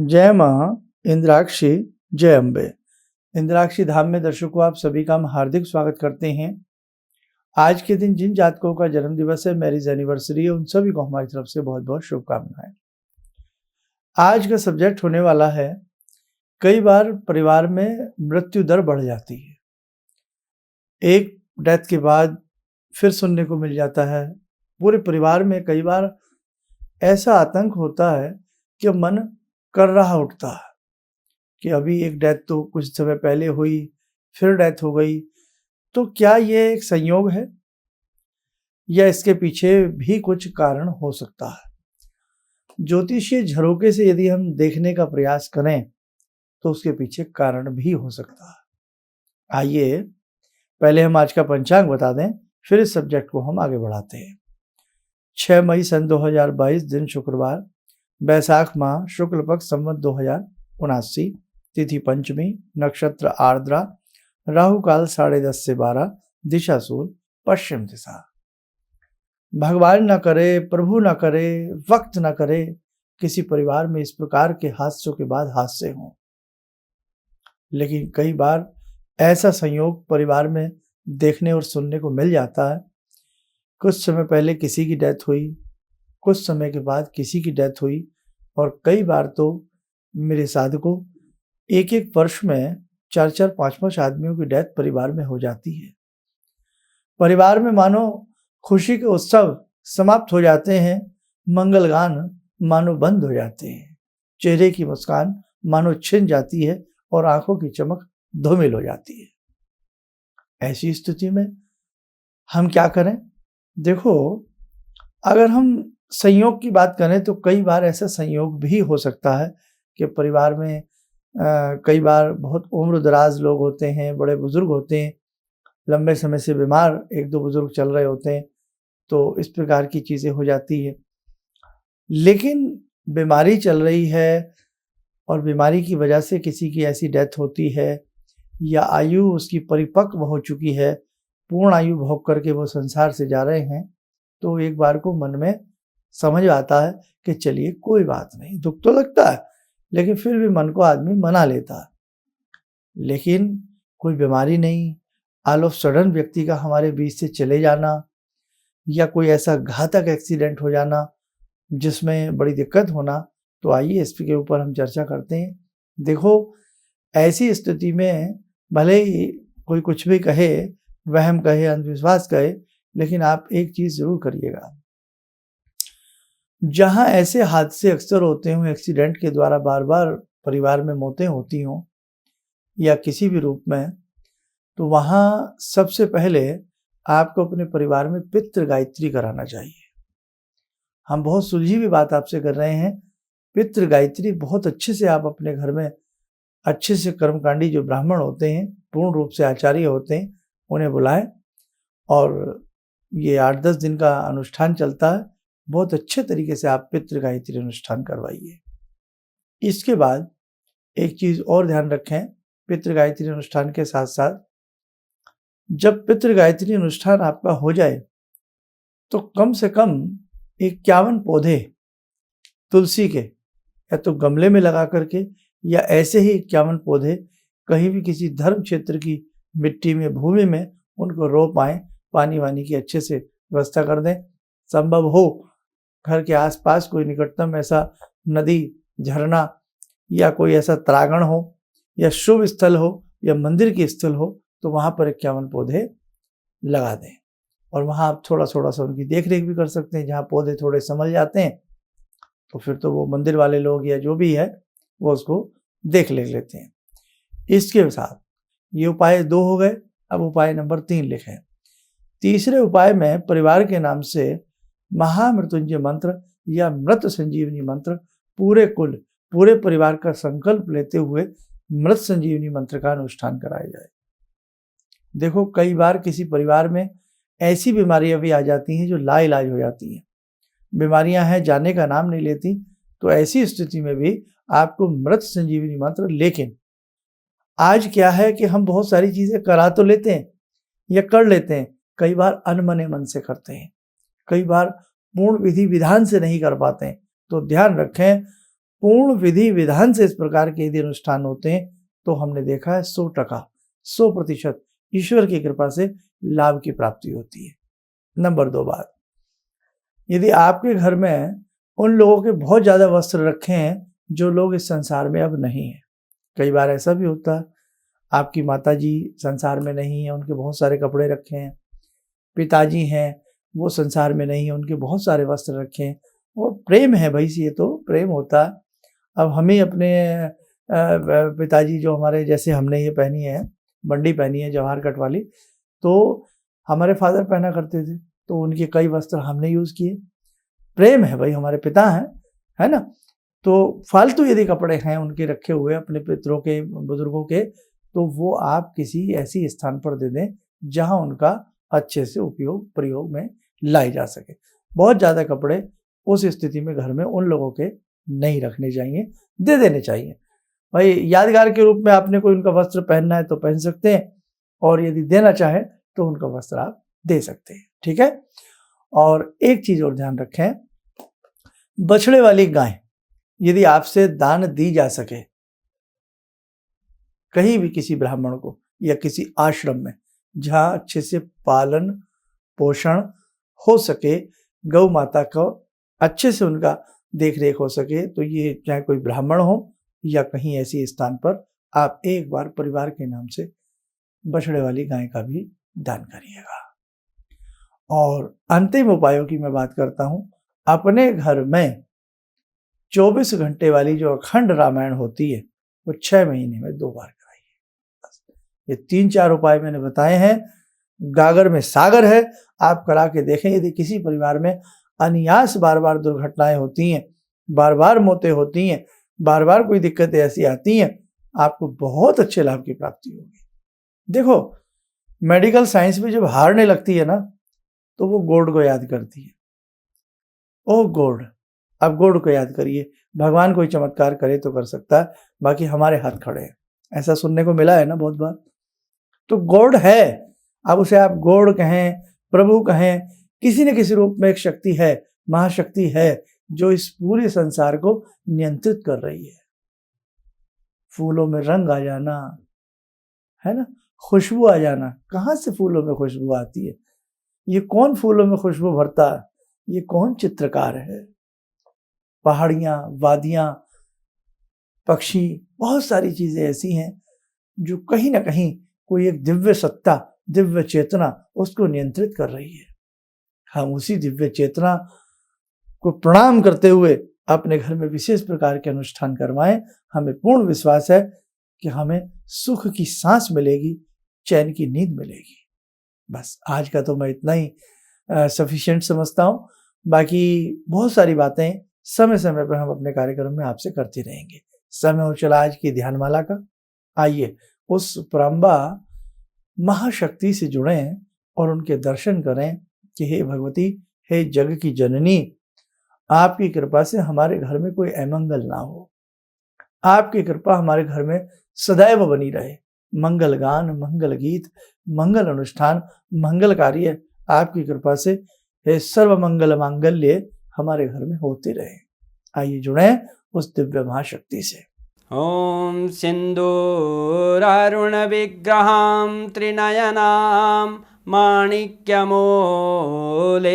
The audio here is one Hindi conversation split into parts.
जय मां इंद्राक्षी, जय अम्बे। इंद्राक्षी धाम में दर्शकों आप सभी का हम हार्दिक स्वागत करते हैं। आज के दिन जिन जातकों का जन्म दिवस है, मैरिज एनिवर्सरी है, उन सभी को हमारी तरफ से बहुत बहुत शुभकामनाएं। आज का सब्जेक्ट होने वाला है, कई बार परिवार में मृत्यु दर बढ़ जाती है। एक डेथ के बाद फिर सुनने को मिल जाता है। पूरे परिवार में कई बार ऐसा आतंक होता है कि मन कर रहा उठता है कि अभी एक डेथ तो कुछ समय पहले हुई, फिर डेथ हो गई, तो क्या ये एक संयोग है या इसके पीछे भी कुछ कारण हो सकता है। ज्योतिषीय झरोके से यदि हम देखने का प्रयास करें तो उसके पीछे कारण भी हो सकता है। आइए पहले हम आज का पंचांग बता दें, फिर इस सब्जेक्ट को हम आगे बढ़ाते हैं। 6 मई सन 2022 दिन शुक्रवार, बैसाख माह शुक्ल पक्ष संवत 2079, तिथि पंचमी, नक्षत्र आर्द्रा, राहु काल 10:30 से 12, दिशा सूर्य पश्चिम दिशा। भगवान न करे, प्रभु न करे, वक्त न करे किसी परिवार में इस प्रकार के हादसों के बाद हादसे हों। लेकिन कई बार ऐसा संयोग परिवार में देखने और सुनने को मिल जाता है। कुछ समय पहले किसी की डेथ हुई, कुछ समय के बाद किसी की डेथ हुई, और कई बार तो मेरे साधकों एक एक वर्ष में 4-4, 5-5 आदमियों की डेथ परिवार में हो जाती है। परिवार में मानो खुशी के उत्सव समाप्त हो जाते हैं, मंगल गान मानो बंद हो जाते हैं, चेहरे की मुस्कान मानो छिन जाती है और आंखों की चमक धूमिल हो जाती है। ऐसी स्थिति में हम क्या करें? देखो, अगर हम संयोग की बात करें तो कई बार ऐसा संयोग भी हो सकता है कि परिवार में कई बार बहुत उम्र दराज लोग होते हैं, बड़े बुजुर्ग होते हैं, लंबे समय से बीमार 1-2 बुजुर्ग चल रहे होते हैं, तो इस प्रकार की चीज़ें हो जाती है। लेकिन बीमारी चल रही है और बीमारी की वजह से किसी की ऐसी डेथ होती है या आयु उसकी परिपक्व हो चुकी है, पूर्ण आयु भोग करके वो संसार से जा रहे हैं, तो एक बार को मन में समझ आता है कि चलिए कोई बात नहीं, दुख तो लगता है लेकिन फिर भी मन को आदमी मना लेता है। लेकिन कोई बीमारी नहीं, ऑल ऑफ सडन व्यक्ति का हमारे बीच से चले जाना या कोई ऐसा घातक एक्सीडेंट हो जाना जिसमें बड़ी दिक्कत होना, तो आइए इसके ऊपर हम चर्चा करते हैं। देखो, ऐसी स्थिति में भले ही कोई कुछ भी कहे, वहम कहे, अंधविश्वास कहे, लेकिन आप एक चीज़ ज़रूर करिएगा। जहाँ ऐसे हादसे अक्सर होते हों, एक्सीडेंट के द्वारा बार बार परिवार में मौतें होती हों या किसी भी रूप में, तो वहाँ सबसे पहले आपको अपने परिवार में पितृ गायत्री कराना चाहिए। हम बहुत सुलझी हुई बात आपसे कर रहे हैं। पितृ गायत्री बहुत अच्छे से आप अपने घर में अच्छे से कर्मकांडी जो ब्राह्मण होते हैं, पूर्ण रूप से आचार्य होते हैं, उन्हें बुलाएं और ये 8-10 दिन का अनुष्ठान चलता है। बहुत अच्छे तरीके से आप पितृ गायत्री अनुष्ठान करवाइए। इसके बाद एक चीज़ और ध्यान रखें, पितृ गायत्री अनुष्ठान के साथ साथ जब पितृ गायत्री अनुष्ठान आपका हो जाए तो कम से कम 51 पौधे तुलसी के या तो गमले में लगा करके या ऐसे ही 51 पौधे कहीं भी किसी धर्म क्षेत्र की मिट्टी में, भूमि में उनको रोप आएं, पानी वानी की अच्छे से व्यवस्था कर दें। संभव हो घर के आसपास कोई निकटतम ऐसा नदी, झरना या कोई ऐसा तरागण हो या शुभ स्थल हो या मंदिर की स्थल हो, तो वहाँ पर 51 पौधे लगा दें। और वहाँ आप थोड़ा थोड़ा सा उनकी देख रेख भी कर सकते हैं। जहाँ पौधे थोड़े संभल जाते हैं तो फिर तो वो मंदिर वाले लोग या जो भी है वो उसको देख ले लेते हैं। इसके साथ ये उपाय 2 हो गए। अब उपाय नंबर 3 लिखें। तीसरे उपाय में परिवार के नाम से महामृत्युंजय मंत्र या मृत संजीवनी मंत्र पूरे कुल, पूरे परिवार का संकल्प लेते हुए मृत संजीवनी मंत्र का अनुष्ठान कराया जाए। देखो, कई बार किसी परिवार में ऐसी बीमारियां भी आ जाती हैं जो लाइलाज हो जाती हैं। बीमारियां हैं, जाने का नाम नहीं लेती, तो ऐसी स्थिति में भी आपको मृत संजीवनी मंत्र, लेकिन आज क्या है कि हम बहुत सारी चीज़ें करा तो लेते हैं या कर लेते हैं, कई बार अनमने मन से करते हैं, कई बार पूर्ण विधि विधान से नहीं कर पाते हैं। तो ध्यान रखें, पूर्ण विधि विधान से इस प्रकार के यदि अनुष्ठान होते हैं तो हमने देखा है 100% 100% ईश्वर की कृपा से लाभ की प्राप्ति होती है। नंबर 2 बात, यदि आपके घर में उन लोगों के बहुत ज़्यादा वस्त्र रखे हैं जो लोग इस संसार में अब नहीं हैं। कई बार ऐसा भी होता है, आपकी माताजी संसार में नहीं है, उनके बहुत सारे कपड़े रखे हैं, पिताजी हैं वो संसार में नहीं है, उनके बहुत सारे वस्त्र रखे हैं, और प्रेम है भाई, ये तो प्रेम होता है। अब हमें अपने पिताजी जो हमारे, जैसे हमने ये पहनी है, बंडी पहनी है जवाहर कट वाली, तो हमारे फादर पहना करते थे, तो उनके कई वस्त्र हमने यूज़ किए। प्रेम है भाई, हमारे पिता हैं, है ना। तो फालतू यदि कपड़े हैं उनके रखे हुए अपने पितरों के, बुजुर्गों के, तो वो आप किसी ऐसी स्थान पर दे दें जहां उनका अच्छे से उपयोग प्रयोग में लाए जा सके। बहुत ज़्यादा कपड़े उस स्थिति में घर में उन लोगों के नहीं रखने चाहिए, दे देने चाहिए। भाई यादगार के रूप में आपने कोई उनका वस्त्र पहनना है तो पहन सकते हैं, और यदि देना चाहें तो उनका वस्त्र आप दे सकते हैं, ठीक है। और एक चीज़ और ध्यान रखें, बछड़े वाली गाय यदि आपसे दान दी जा सके कहीं भी किसी ब्राह्मण को या किसी आश्रम में जहाँ अच्छे से पालन पोषण हो सके, गौ माता को अच्छे से उनका देख रेख हो सके, तो ये चाहे कोई ब्राह्मण हो या कहीं ऐसी स्थान पर आप एक बार परिवार के नाम से बछड़े वाली गाय का भी दान करिएगा। और अंतिम उपायों की मैं बात करता हूं, अपने घर में 24 घंटे वाली जो अखंड रामायण होती है वो 6 महीने में 2 बार कराइए। ये 3-4 उपाय मैंने बताए हैं, गागर में सागर है, आप करा के देखें। यदि किसी परिवार में अनियास बार बार दुर्घटनाएं होती हैं, बार बार मौतें होती हैं, बार बार कोई दिक्कतें ऐसी आती हैं, आपको बहुत अच्छे लाभ की प्राप्ति होगी। देखो, मेडिकल साइंस में जब हारने लगती है ना, तो वो गॉड को याद करती है। ओ गॉड, अब गॉड को याद करिए। भगवान कोई चमत्कार करे तो कर सकता है, बाकी हमारे हाथ खड़े हैं। ऐसा सुनने को मिला है ना बहुत बार। तो गॉड है, अब उसे आप गॉड कहें, प्रभु कहें, किसी न किसी रूप में एक शक्ति है, महाशक्ति है, जो इस पूरे संसार को नियंत्रित कर रही है। फूलों में रंग आ जाना, है ना, खुशबू आ जाना। कहाँ से फूलों में खुशबू आती है? ये कौन फूलों में खुशबू भरता है? ये कौन चित्रकार है? पहाड़ियां, वादियां, पक्षी, बहुत सारी चीजें ऐसी हैं जो कहीं ना कहीं कोई एक दिव्य सत्ता, दिव्य चेतना उसको नियंत्रित कर रही है। हम उसी दिव्य चेतना को प्रणाम करते हुए अपने घर में विशेष प्रकार के अनुष्ठान करवाएं। हमें पूर्ण विश्वास है कि हमें सुख की सांस मिलेगी, चैन की नींद मिलेगी। बस आज का तो मैं इतना ही सफिशिएंट समझता हूँ। बाकी बहुत सारी बातें समय समय पर हम अपने कार्यक्रम में आपसे करते रहेंगे। समय हो चला आज की ध्यानमाला का। आइए उस परंबा महाशक्ति से जुड़ें और उनके दर्शन करें कि हे भगवती, हे जग की जननी, आपकी कृपा से हमारे घर में कोई अमंगल ना हो। आपकी कृपा हमारे घर में सदैव बनी रहे। मंगल गान, मंगल गीत, मंगल अनुष्ठान, मंगल कार्य आपकी कृपा से हे सर्व मंगल मांगल्य हमारे घर में होते रहे। आइए जुड़े उस दिव्य महाशक्ति से। ओम सिंदूरारुण विग्रहां त्रिनयनां माणिक्यमूले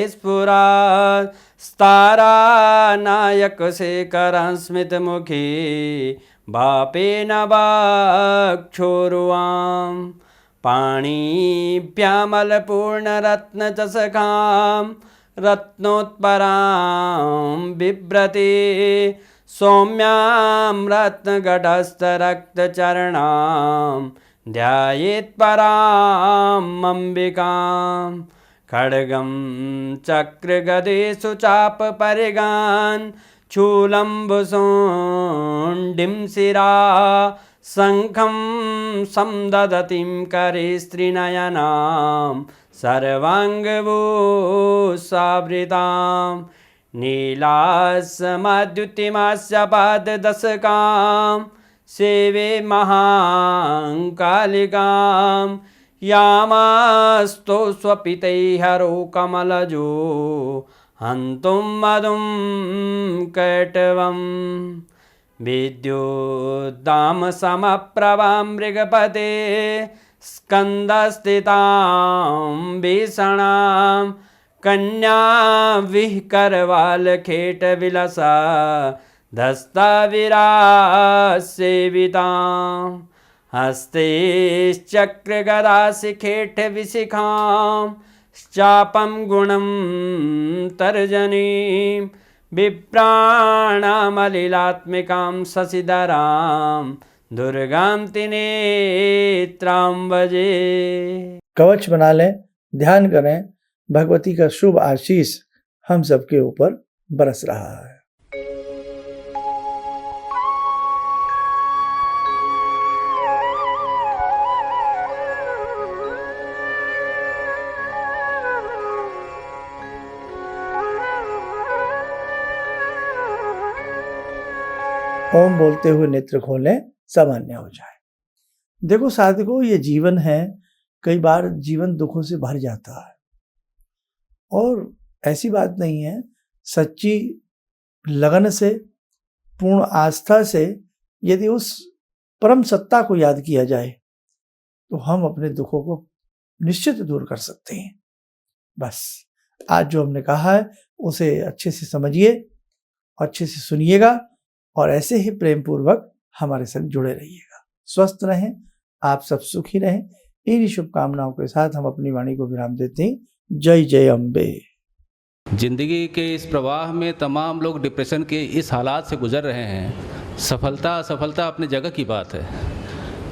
स्फुरात् स्तारानायकशेखरं स्मितमुखी बापेन वक्षोरुवां पाणिभ्यामलपूर्णरत्नचषकां रत्नोत्परां बिभ्रति सौम्यां रत्नगटस्थरक्तचरणां ध्यायेत् पराम् अम्बिकां खड्गं चक्रगदेषु चापपरिगान् शूलम्बुशुण्डिं शिरा शङ्खं संदधतीं करे स्त्रीनयनां सर्वाङ्गभूषावृतां नीलासमद्युतिमास्य पाददशकां सेवे महाकालिकां यामास्तो स्वपितैहरो कमलजो हन्तुं मधुं कैटवम् विद्युद्दाम समप्रभां मृगपते स्कन्दस्थितां भीषणां कन्या विहकरवालखेटविलसा धस्ताविरासेवितां हस्ते चक्रगदाशिखेटविशिखां चापं गुणं तर्जनीं विप्राणामलिलात्मिकां शशिधरां दुर्गां त्रिनेत्रां भजे। कवच बना लें, ध्यान करें, भगवती का शुभ आशीष हम सबके ऊपर बरस रहा है। ओम बोलते हुए नेत्र खोलें, सामान्य हो जाए। देखो साधकों, ये जीवन है, कई बार जीवन दुखों से भर जाता है और ऐसी बात नहीं है। सच्ची लगन से, पूर्ण आस्था से यदि उस परम सत्ता को याद किया जाए तो हम अपने दुखों को निश्चित दूर कर सकते हैं। बस आज जो हमने कहा है उसे अच्छे से समझिए, अच्छे से सुनिएगा और ऐसे ही प्रेम पूर्वक हमारे संग जुड़े रहिएगा। स्वस्थ रहें, आप सब सुखी रहें। इन्हीं शुभकामनाओं के साथ हम अपनी वाणी को विराम देते हैं। जय जय अम्बे। जिंदगी के इस प्रवाह में तमाम लोग डिप्रेशन के इस हालात से गुजर रहे हैं। सफलता असफलता अपने जगह की बात है,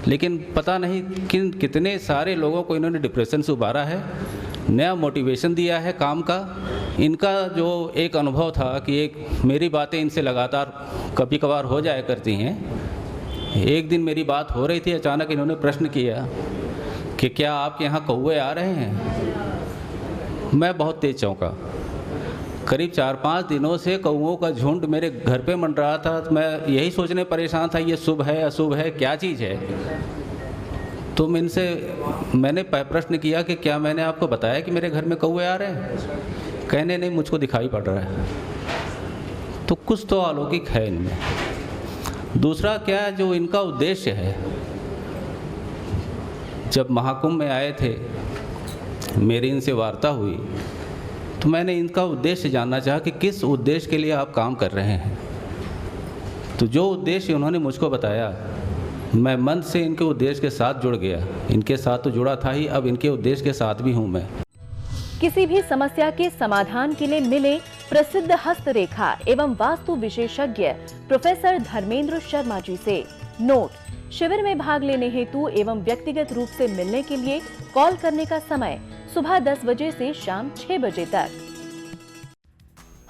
लेकिन पता नहीं कितने सारे लोगों को इन्होंने डिप्रेशन से उबारा है, नया मोटिवेशन दिया है काम का। इनका जो एक अनुभव था कि एक मेरी बातें इनसे लगातार कभी कभार हो जाया करती हैं। एक दिन मेरी बात हो रही थी, अचानक इन्होंने प्रश्न किया कि क्या आपके यहाँ कौवे आ रहे हैं। मैं बहुत तेज चौंका। करीब 4-5 दिनों से कौवों का झुंड मेरे घर पे मंड रहा था। तो मैं यही सोचने परेशान था, ये शुभ है अशुभ है, क्या चीज़ है। तो मैंने प्रश्न किया कि क्या मैंने आपको बताया कि मेरे घर में कौवे आ रहे हैं। कहने नहीं, मुझको दिखाई पड़ रहा है। तो कुछ तो अलौकिक है इनमें। दूसरा क्या, जो इनका उद्देश्य है, जब महाकुंभ में आए थे, मेरी इनसे वार्ता हुई तो मैंने इनका उद्देश्य जानना चाहा कि किस उद्देश्य के लिए आप काम कर रहे हैं। तो जो उद्देश्य उन्होंने मुझको बताया, मैं मन से इनके उद्देश्य के साथ जुड़ गया। इनके साथ तो जुड़ा था ही, अब इनके उद्देश्य के साथ भी हूँ मैं। किसी भी समस्या के समाधान के लिए मिले प्रसिद्ध हस्तरेखा एवं वास्तु विशेषज्ञ प्रोफेसर धर्मेंद्र शर्मा जी से। नोट: शिविर में भाग लेने हेतु एवं व्यक्तिगत रूप से मिलने के लिए कॉल करने का समय सुबह 10 बजे से शाम 6 बजे तक।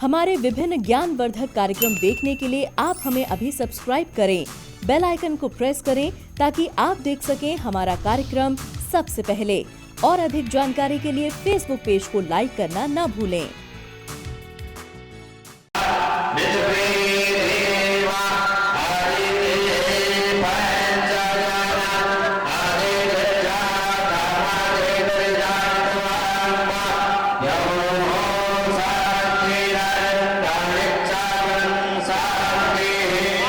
हमारे विभिन्न ज्ञानवर्धक कार्यक्रम देखने के लिए आप हमें अभी सब्सक्राइब करें, बेल आइकन को प्रेस करें ताकि आप देख सकें हमारा कार्यक्रम सबसे पहले। और अधिक जानकारी के लिए फेसबुक पेज को लाइक करना न भूलें।